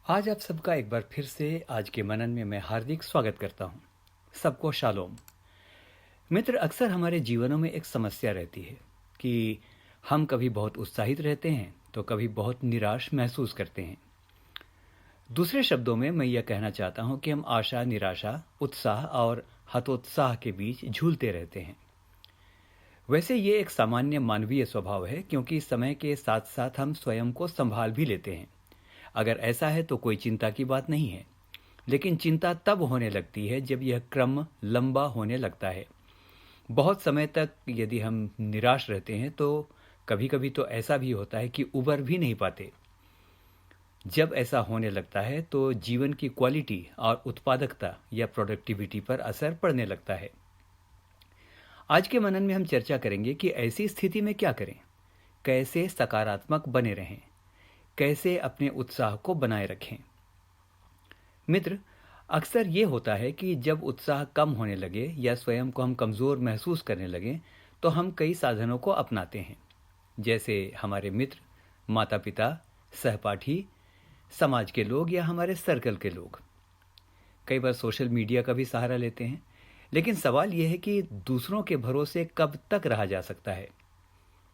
आज आप सबका एक बार फिर से आज के मनन में मैं हार्दिक स्वागत करता हूँ। सबको शालोम। मित्र, अक्सर हमारे जीवनों में एक समस्या रहती है कि हम कभी बहुत उत्साहित रहते हैं तो कभी बहुत निराश महसूस करते हैं। दूसरे शब्दों में मैं यह कहना चाहता हूँ कि हम आशा, निराशा, उत्साह और हतोत्साह के बीच झूलते रहते हैं। वैसे ये एक सामान्य मानवीय स्वभाव है, क्योंकि समय के साथ साथ हम स्वयं को संभाल भी लेते हैं। अगर ऐसा है तो कोई चिंता की बात नहीं है। लेकिन चिंता तब होने लगती है जब यह क्रम लंबा होने लगता है। बहुत समय तक यदि हम निराश रहते हैं तो कभी कभी तो ऐसा भी होता है कि उबर भी नहीं पाते। जब ऐसा होने लगता है तो जीवन की क्वालिटी और उत्पादकता या प्रोडक्टिविटी पर असर पड़ने लगता है। आज के मनन में हम चर्चा करेंगे कि ऐसी स्थिति में क्या करें, कैसे सकारात्मक बने रहें, कैसे अपने उत्साह को बनाए रखें। मित्र, अक्सर ये होता है कि जब उत्साह कम होने लगे या स्वयं को हम कमज़ोर महसूस करने लगें तो हम कई साधनों को अपनाते हैं। जैसे हमारे मित्र, माता पिता, सहपाठी, समाज के लोग या हमारे सर्कल के लोग। कई बार सोशल मीडिया का भी सहारा लेते हैं। लेकिन सवाल यह है कि दूसरों के भरोसे कब तक रहा जा सकता है।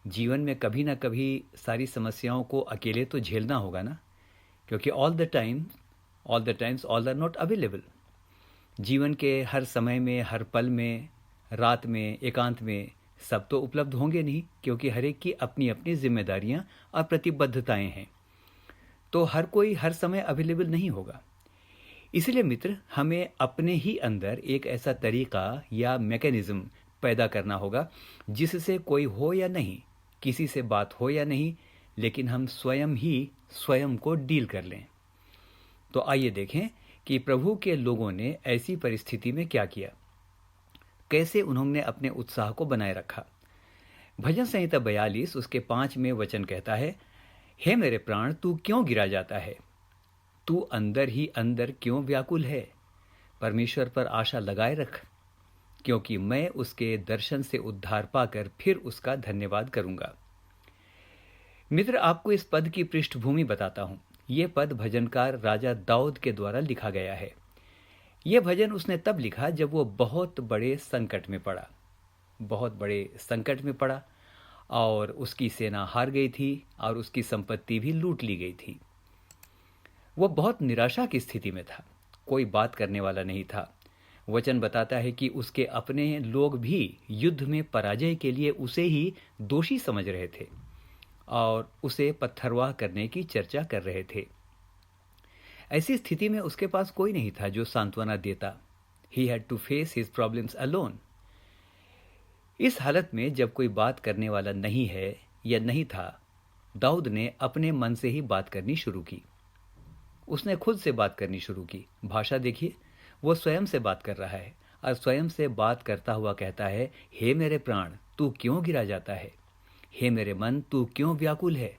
जीवन में कभी ना कभी सारी समस्याओं को अकेले तो झेलना होगा ना, क्योंकि all the times all are not available. जीवन के हर समय में, हर पल में, रात में, एकांत में सब तो उपलब्ध होंगे नहीं, क्योंकि हर एक की अपनी अपनी जिम्मेदारियां और प्रतिबद्धताएं हैं। तो हर कोई हर समय अवेलेबल नहीं होगा। इसलिए मित्र, हमें अपने ही अंदर एक ऐसा तरीका या मैकेनिज्म पैदा करना होगा जिससे कोई हो या नहीं, किसी से बात हो या नहीं, लेकिन हम स्वयं ही स्वयं को डील कर लें। तो आइए देखें कि प्रभु के लोगों ने ऐसी परिस्थिति में क्या किया, कैसे उन्होंने अपने उत्साह को बनाए रखा। भजन संहिता 42 उसके 5वें वचन कहता है, हे मेरे प्राण, तू क्यों गिरा जाता है? तू अंदर ही अंदर क्यों व्याकुल है? परमेश्वर पर आशा लगाए रख, क्योंकि मैं उसके दर्शन से उद्धार पाकर फिर उसका धन्यवाद करूंगा। मित्र, आपको इस पद की पृष्ठभूमि बताता हूं। यह पद भजनकार राजा दाऊद के द्वारा लिखा गया है। यह भजन उसने तब लिखा जब वो बहुत बड़े संकट में पड़ा। बहुत बड़े संकट में पड़ा और उसकी सेना हार गई थी और उसकी संपत्ति भी लूट ली गई थी। वो बहुत निराशा की स्थिति में था। कोई बात करने वाला नहीं था। वचन बताता है कि उसके अपने लोग भी युद्ध में पराजय के लिए उसे ही दोषी समझ रहे थे और उसे पत्थरवाह करने की चर्चा कर रहे थे। ऐसी स्थिति में उसके पास कोई नहीं था जो सांत्वना देता। He had to face his problems alone. इस हालत में जब कोई बात करने वाला नहीं है या नहीं था, दाऊद ने अपने मन से ही बात करनी शुरू की। उसने खुद से बात करनी शुरू की। भाषा देखिए, वो स्वयं से बात कर रहा है और स्वयं से बात करता हुआ कहता है, हे मेरे प्राण, तू क्यों गिरा जाता है? हे मेरे मन, तू क्यों व्याकुल है?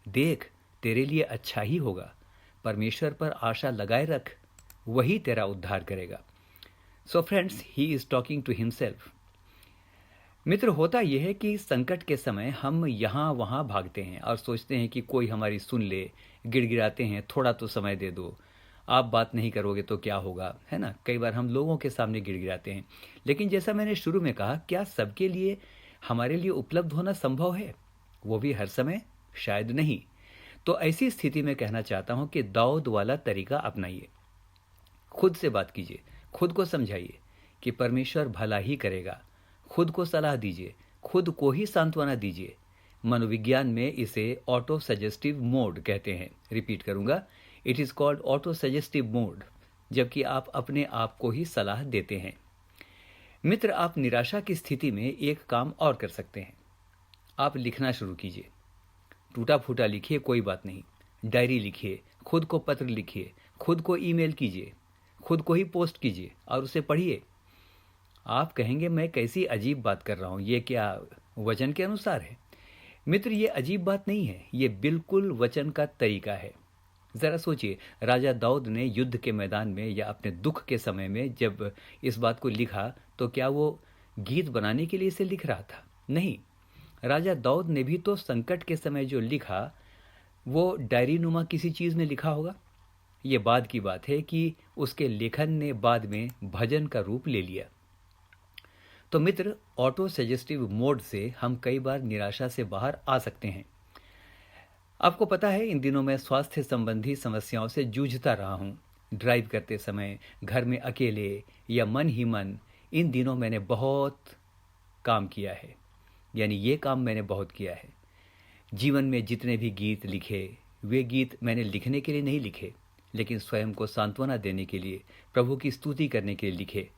देख, तेरे लिए अच्छा ही होगा। परमेश्वर पर आशा लगाए रख, वही तेरा उद्धार करेगा। So friends, he is talking to himself. मित्र, होता यह है कि संकट के समय हम यहाँ वहाँ भागते हैं और सोचते हैं कि कोई हमारी सुन ले, गिड़गिड़ाते हैं, थोड़ा तो समय दे दो, आप बात नहीं करोगे तो क्या होगा, है ना। कई बार हम लोगों के सामने गिड़गिड़ाते हैं। लेकिन जैसा मैंने शुरू में कहा, क्या सबके लिए हमारे लिए उपलब्ध होना संभव है? वो भी हर समय? शायद नहीं। तो ऐसी स्थिति में कहना चाहता हूँ कि दाऊद वाला तरीका अपनाइए। खुद से बात कीजिए, खुद को समझाइए कि परमेश्वर भला ही करेगा। खुद को सलाह दीजिए, खुद को ही सांत्वना दीजिए। मनोविज्ञान में इसे ऑटो सजेस्टिव मोड कहते हैं। रिपीट करूंगा, it is called auto suggestive mode, जबकि आप अपने आप को ही सलाह देते हैं। मित्र, आप निराशा की स्थिति में एक काम और कर सकते हैं। आप लिखना शुरू कीजिए। टूटा फूटा लिखिए, कोई बात नहीं। डायरी लिखिए, खुद को पत्र लिखिए, खुद को ईमेल कीजिए, खुद को ही पोस्ट कीजिए और उसे पढ़िए। आप कहेंगे, मैं कैसी अजीब बात कर रहा हूँ, ये क्या वचन के अनुसार है? मित्र, ये अजीब बात नहीं है, ये बिल्कुल वचन का तरीका है। जरा सोचिए, राजा दाऊद ने युद्ध के मैदान में या अपने दुख के समय में जब इस बात को लिखा तो क्या वो गीत बनाने के लिए इसे लिख रहा था? नहीं। राजा दाऊद ने भी तो संकट के समय जो लिखा वो डायरी नुमा किसी चीज में लिखा होगा। ये बाद की बात है कि उसके लेखन ने बाद में भजन का रूप ले लिया। तो मित्र, ऑटो सजेस्टिव मोड से हम कई बार निराशा से बाहर आ सकते हैं। आपको पता है, इन दिनों मैं स्वास्थ्य संबंधी समस्याओं से जूझता रहा हूँ। ड्राइव करते समय, घर में अकेले या मन ही मन, इन दिनों मैंने बहुत काम किया है। यानी ये काम मैंने बहुत किया है। जीवन में जितने भी गीत लिखे, वे गीत मैंने लिखने के लिए नहीं लिखे, लेकिन स्वयं को सांत्वना देने के लिए, प्रभु की स्तुति करने के लिए लिखे,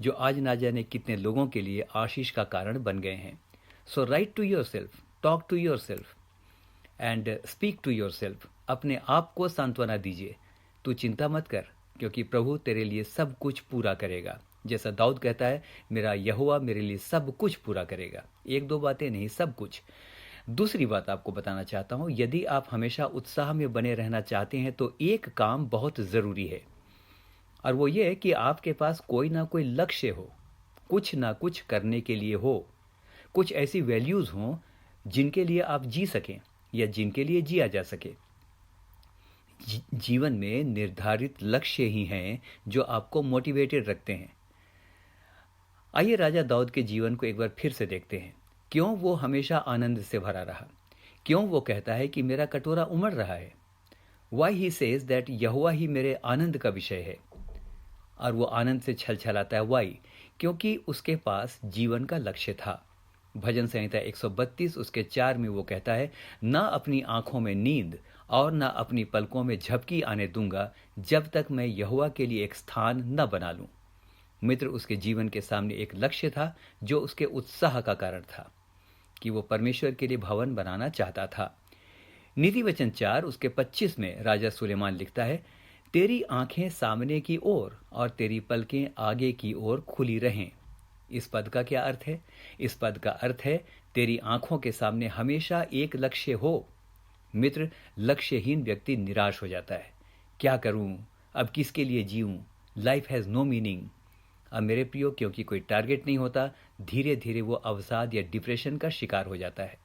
जो आज ना जाने कितने लोगों के लिए आशीष का कारण बन गए हैं। So write to yourself, talk to yourself and speak to yourself. अपने आप को सांत्वना दीजिए, तू चिंता मत कर, क्योंकि प्रभु तेरे लिए सब कुछ पूरा करेगा। जैसा दाऊद कहता है, मेरा यहोवा मेरे लिए सब कुछ पूरा करेगा। एक दो बातें नहीं, सब कुछ। दूसरी बात आपको बताना चाहता हूं, यदि आप हमेशा उत्साह में बने रहना चाहते हैं तो एक काम बहुत ज़रूरी है, और वो ये है कि आपके पास कोई ना कोई लक्ष्य हो, कुछ ना कुछ करने के लिए हो, कुछ ऐसी वैल्यूज़ हों जिनके लिए आप जी सकें या जिनके लिए जिया जा सके। जीवन में निर्धारित लक्ष्य ही हैं जो आपको मोटिवेटेड रखते हैं। आइए राजा दाऊद के जीवन को एक बार फिर से देखते हैं। क्यों वो हमेशा आनंद से भरा रहा? क्यों वो कहता है कि मेरा कटोरा उमड़ रहा है? वाई ही सेज दैट यहोवा ही मेरे आनंद का विषय है, और वो आनंद से छलछलाता है। वाई? क्योंकि उसके पास जीवन का लक्ष्य था। भजन संहिता 132 उसके 4 में वो कहता है, ना अपनी आंखों में नींद और ना अपनी पलकों में झपकी आने दूंगा, जब तक मैं यहोवा के लिए एक स्थान न बना लूं। मित्र, उसके जीवन के सामने एक लक्ष्य था जो उसके उत्साह का कारण था, कि वो परमेश्वर के लिए भवन बनाना चाहता था। नीति वचन 4 उसके 25 में राजा सुलेमान लिखता है, तेरी आंखें सामने की ओर और तेरी पलकें आगे की ओर खुली रहें। इस पद का क्या अर्थ है? इस पद का अर्थ है, तेरी आंखों के सामने हमेशा एक लक्ष्य हो। मित्र, लक्ष्यहीन व्यक्ति निराश हो जाता है। क्या करूं? अब किसके लिए जीऊं? Life has no meaning. अब मेरे प्रियो, क्योंकि कोई टारगेट नहीं होता, धीरे धीरे वो अवसाद या डिप्रेशन का शिकार हो जाता है।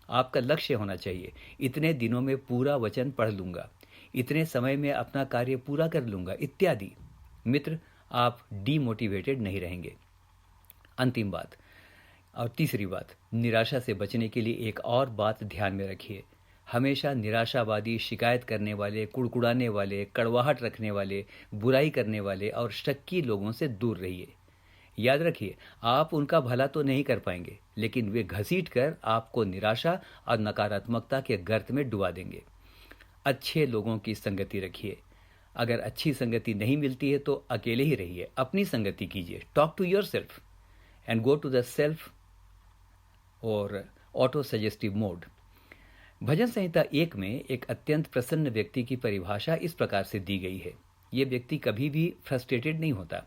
आपका लक्ष्य होना चाहिए, इतने दिनों में पूरा वचन पढ़ लूंगा, इतने समय में अपना कार्य पूरा कर लूंगा, इत्यादि। मित्र, आप डीमोटिवेटेड नहीं रहेंगे। अंतिम बात और तीसरी बात, निराशा से बचने के लिए एक और बात ध्यान में रखिए। हमेशा निराशावादी, शिकायत करने वाले, कुड़कुड़ाने वाले, कड़वाहट रखने वाले, बुराई करने वाले और शक्की लोगों से दूर रहिए। याद रखिए, आप उनका भला तो नहीं कर पाएंगे, लेकिन वे घसीट कर आपको निराशा और नकारात्मकता के गर्त में डुबा देंगे। अच्छे लोगों की संगति रखिए। अगर अच्छी संगति नहीं मिलती है तो अकेले ही रहिए, अपनी संगति कीजिए। Talk to yourself and go to the self or auto suggestive mode. भजन संहिता 1 में एक अत्यंत प्रसन्न व्यक्ति की परिभाषा इस प्रकार से दी गई है। ये व्यक्ति कभी भी फ्रस्ट्रेटेड नहीं होता।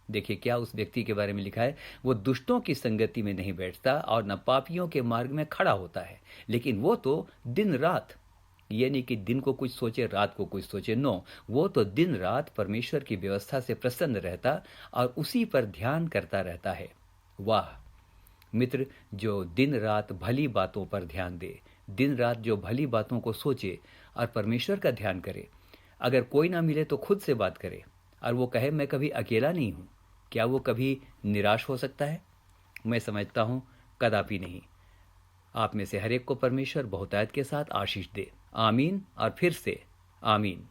देखिए क्या उस व्यक्ति के बारे में लिखा है, वो दुष्टों की संगति में नहीं बैठता और न पापियों के मार्ग में खड़ा होता है, लेकिन वो तो दिन रात, ये नहीं कि दिन को कुछ सोचे रात को कुछ सोचे, नो, वो तो दिन रात परमेश्वर की व्यवस्था से प्रसन्न रहता और उसी पर ध्यान करता रहता है। वाह मित्र, जो दिन रात भली बातों पर ध्यान दे, दिन रात जो भली बातों को सोचे और परमेश्वर का ध्यान करे। अगर कोई ना मिले तो खुद से बात करे और वो कहे मैं कभी अकेला नहीं हूँ, क्या वो कभी निराश हो सकता है? मैं समझता हूँ कदापि नहीं। आप में से हर एक को परमेश्वर बहुतायत के साथ आशीष दे। आमीन और फिर से आमीन।